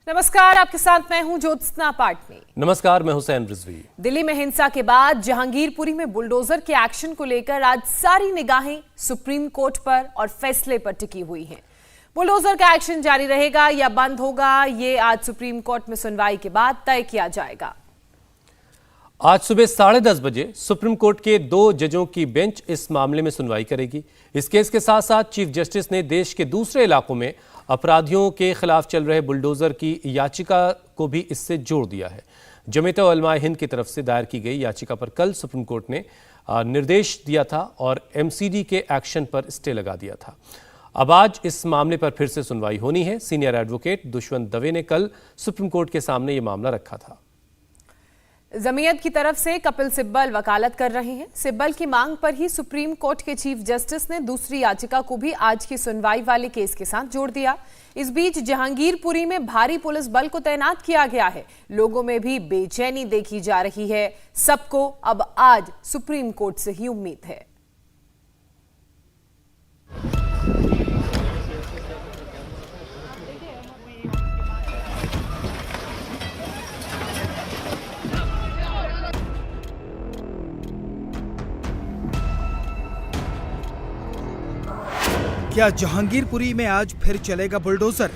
नमस्कार, आपके साथ मैं हूं ज्योत्सना पाटनी। नमस्कार, मैं हुसैन रिजवी। दिल्ली में हिंसा के बाद जहांगीरपुरी में बुलडोजर के एक्शन को लेकर आज सारी निगाहें सुप्रीम कोर्ट पर और फैसले पर टिकी हुई हैं। बुलडोजर का एक्शन जारी रहेगा या बंद होगा, ये आज सुप्रीम कोर्ट में सुनवाई के बाद तय किया जाएगा। आज सुबह 10:30 बजे सुप्रीम कोर्ट के 2 जजों की बेंच इस मामले में सुनवाई करेगी। इस केस के साथ साथ चीफ जस्टिस ने देश के दूसरे इलाकों में अपराधियों के खिलाफ चल रहे बुलडोजर की याचिका को भी इससे जोड़ दिया है। जमीयत उलमा हिंद की तरफ से दायर की गई याचिका पर कल सुप्रीम कोर्ट ने निर्देश दिया था और एमसीडी के एक्शन पर स्टे लगा दिया था। अब आज इस मामले पर फिर से सुनवाई होनी है। सीनियर एडवोकेट दुष्यंत दवे ने कल सुप्रीम कोर्ट के सामने यह मामला रखा था। जमीयत की तरफ से कपिल सिब्बल वकालत कर रहे हैं। सिब्बल की मांग पर ही सुप्रीम कोर्ट के चीफ जस्टिस ने दूसरी याचिका को भी आज की सुनवाई वाले केस के साथ जोड़ दिया। इस बीच जहांगीरपुरी में भारी पुलिस बल को तैनात किया गया है। लोगों में भी बेचैनी देखी जा रही है। सबको अब आज सुप्रीम कोर्ट से ही उम्मीद है। क्या जहांगीरपुरी में आज फिर चलेगा बुलडोजर?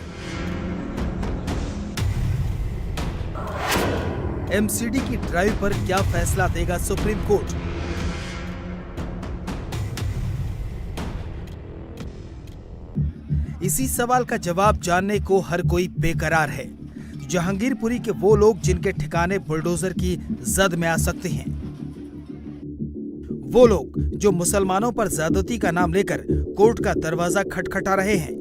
एमसीडी की ड्राइव पर क्या फैसला देगा सुप्रीम कोर्ट? इसी सवाल का जवाब जानने को हर कोई बेकरार है। जहांगीरपुरी के वो लोग जिनके ठिकाने बुलडोजर की जद में आ सकते हैं, वो लोग जो मुसलमानों पर ज्यादती का नाम लेकर कोर्ट का दरवाजा खटखटा रहे हैं,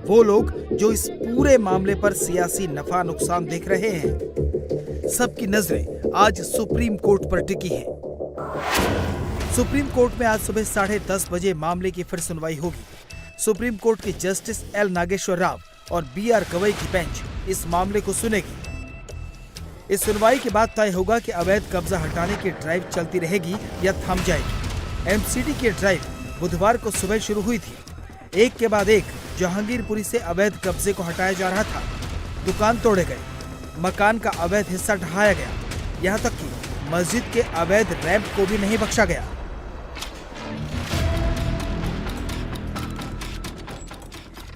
वो लोग जो इस पूरे मामले पर सियासी नफा नुकसान देख रहे हैं, सबकी नजरें आज सुप्रीम कोर्ट पर टिकी हैं। सुप्रीम कोर्ट में आज सुबह 10:30 बजे मामले की फिर सुनवाई होगी। सुप्रीम कोर्ट के जस्टिस एल नागेश्वर राव और BR गवई की बेंच इस मामले को सुनेगी। इस सुनवाई के बाद तय होगा कि अवैध कब्जा हटाने की ड्राइव चलती रहेगी या थम जाएगी। एमसीडी की ड्राइव बुधवार को सुबह शुरू हुई थी। एक के बाद एक जहांगीरपुरी से अवैध कब्जे को हटाया जा रहा था। दुकान तोड़े गए, मकान का अवैध हिस्सा ढहाया गया, यहाँ तक कि मस्जिद के अवैध रैंप को भी नहीं बख्शा गया।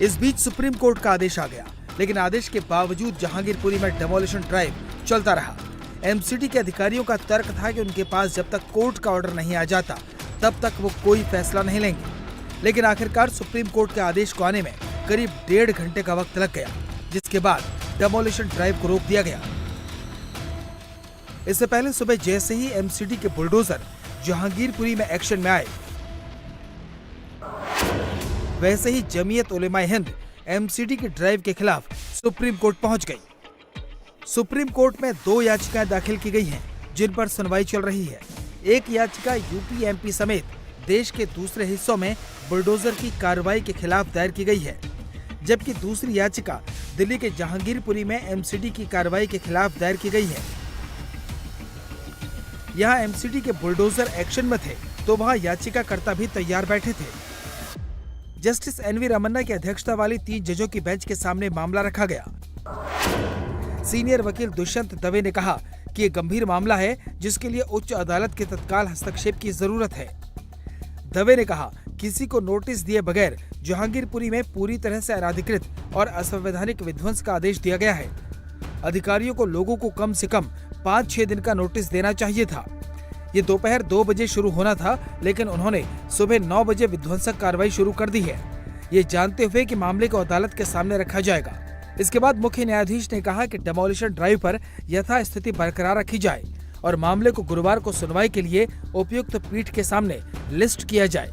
इस बीच सुप्रीम कोर्ट का आदेश आ गया, लेकिन आदेश के बावजूद जहांगीरपुरी में डेमोलिशन ड्राइव चलता रहा। एमसीडी के अधिकारियों का तर्क था कि उनके पास जब तक कोर्ट का ऑर्डर नहीं आ जाता तब तक वो कोई फैसला नहीं लेंगे। लेकिन आखिरकार सुप्रीम कोर्ट के आदेश को आने में करीब 1.5 घंटे का वक्त लग गया, जिसके बाद डेमोलिशन ड्राइव को रोक दिया गया। इससे पहले सुबह जैसे ही एमसीडी के बुलडोजर जहांगीरपुरी में एक्शन में आए, वैसे ही जमीयत उलेमा हिंद एमसीडी की ड्राइव के खिलाफ सुप्रीम कोर्ट पहुंच गई। सुप्रीम कोर्ट में 2 याचिकाएं दाखिल की गई हैं, जिन पर सुनवाई चल रही है। एक याचिका यूपी एमपी समेत देश के दूसरे हिस्सों में बुलडोजर की कार्रवाई के खिलाफ दायर की गई है, जबकि दूसरी याचिका दिल्ली के जहांगीरपुरी में एमसीडी की कार्रवाई के खिलाफ दायर की गई है। यहाँ एमसीडी के बुलडोजर एक्शन में थे तो वहाँ याचिकाकर्ता भी तैयार बैठे थे। जस्टिस NV रमन्ना की अध्यक्षता वाली 3 जजों की बेंच के सामने मामला रखा गया। सीनियर वकील दुष्यंत दवे ने कहा कि ये गंभीर मामला है, जिसके लिए उच्च अदालत के तत्काल हस्तक्षेप की जरूरत है। दवे ने कहा, किसी को नोटिस दिए बगैर जहांगीरपुरी में पूरी तरह से अनाधिकृत और असंवैधानिक विध्वंस का आदेश दिया गया है। अधिकारियों को लोगों को कम से कम 5-6 दिन का नोटिस देना चाहिए था। ये दोपहर 2 बजे शुरू होना था, लेकिन उन्होंने सुबह 9 बजे विध्वंसक कार्रवाई शुरू कर दी है, ये जानते हुए कि मामले को अदालत के सामने रखा जाएगा। इसके बाद मुख्य न्यायाधीश ने कहा कि डेमोलिशन ड्राइव पर यथास्थिति बरकरार रखी जाए और मामले को गुरुवार को सुनवाई के लिए उपयुक्त पीठ के सामने लिस्ट किया जाए।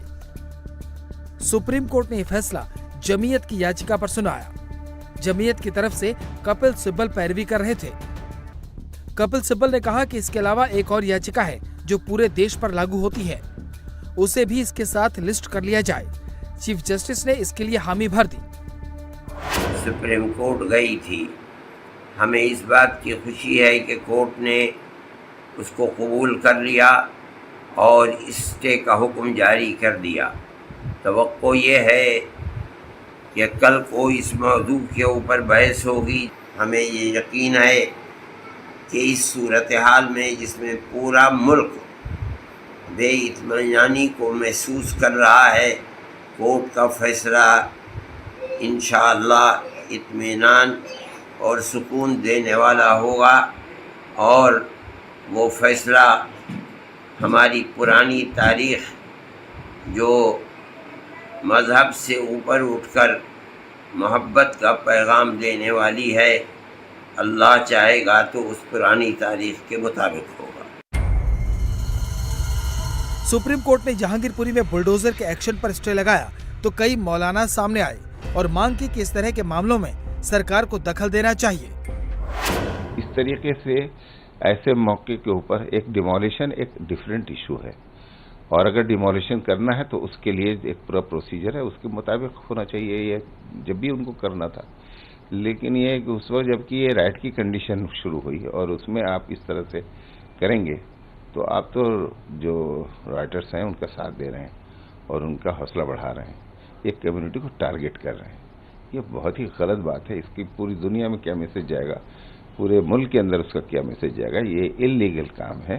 सुप्रीम कोर्ट ने यह फैसला जमीयत की याचिका पर सुनाया। जमीयत की तरफ से कपिल सिब्बल पैरवी कर रहे थे। कपिल सिब्बल ने कहा कि इसके अलावा एक और याचिका है जो पूरे देश पर लागू होती है, उसे भी इसके साथ लिस्ट कर लिया जाए। चीफ जस्टिस ने इसके लिए हामी भर दी। सुप्रीम कोर्ट गई थी, हमें इस बात की खुशी है कि कोर्ट ने उसको कबूल कर लिया और स्टे का हुक्म जारी कर दिया। तवक्को ये है कि कल को इस मौजू के ऊपर बहस होगी। हमें ये यकीन है कि इस सूरत हाल में जिसमें पूरा मुल्क बेइत्मीनानी को महसूस कर रहा है, कोर्ट का फैसला इंशाअल्लाह इत्मीनान और सुकून देने वाला होगा और वो फैसला हमारी पुरानी तारीख़ जो मज़हब से ऊपर उठकर मोहब्बत का पैगाम देने वाली है, अल्लाह चाहेगा तो उस पुरानी तारीख़ के मुताबिक होगा। सुप्रीम कोर्ट ने जहांगीरपुरी में बुलडोजर के एक्शन पर स्टे लगाया तो कई मौलाना सामने आए और मांग की कि इस तरह के मामलों में सरकार को दखल देना चाहिए। इस तरीके से ऐसे मौके के ऊपर एक डिमोलिशन एक डिफरेंट इशू है और अगर डिमोलिशन करना है तो उसके लिए एक पूरा प्रोसीजर है, उसके मुताबिक होना चाहिए। ये जब भी उनको करना था, लेकिन ये उस वक्त जबकि ये राइट की कंडीशन शुरू हुई और उसमें आप इस तरह से करेंगे तो आप तो जो राइटर्स हैं उनका साथ दे रहे हैं और उनका हौसला बढ़ा रहे हैं, एक कम्युनिटी को टारगेट कर रहे हैं। ये बहुत ही गलत बात है। इसकी पूरी दुनिया में क्या मैसेज जाएगा, पूरे मुल्क के अंदर उसका क्या मैसेज जाएगा। ये इलीगल काम है,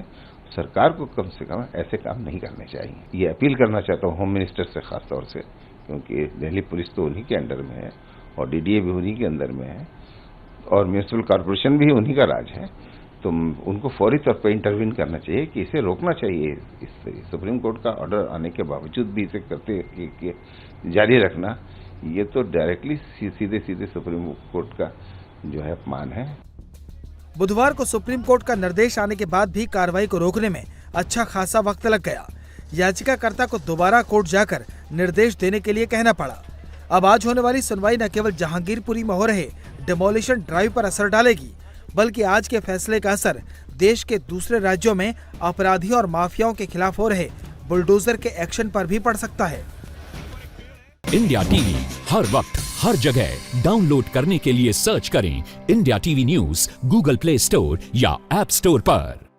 सरकार को कम से कम ऐसे काम नहीं करने चाहिए। ये अपील करना चाहता हूँ होम मिनिस्टर से खास तौर से, क्योंकि दिल्ली पुलिस तो उन्हीं के अंडर में है और डीडीए भी उन्हीं के अंदर में है और म्यूनिसिपल कॉरपोरेशन भी उन्हीं का राज है, तो उनको फौरी तौर पर इंटरवीन करना चाहिए कि इसे रोकना चाहिए। इस सुप्रीम कोर्ट का ऑर्डर आने के बावजूद भी इसे करते जारी रखना, ये तो डायरेक्टली सीधे सुप्रीम कोर्ट का जो है अपमान है। बुधवार को सुप्रीम कोर्ट का निर्देश आने के बाद भी कार्रवाई को रोकने में अच्छा खासा वक्त लग गया। याचिकाकर्ता को दोबारा कोर्ट जाकर निर्देश देने के लिए कहना पड़ा। अब आज होने वाली सुनवाई न केवल जहांगीरपुरी में हो रहे डिमोलिशन ड्राइव पर असर डालेगी, बल्कि आज के फैसले का असर देश के दूसरे राज्यों में अपराधियों और माफियाओं के खिलाफ हो रहे बुलडोजर के एक्शन पर भी पड़ सकता है। इंडिया टीवी हर वक्त हर जगह डाउनलोड करने के लिए सर्च करें India TV news Google play store या ऐप स्टोर पर।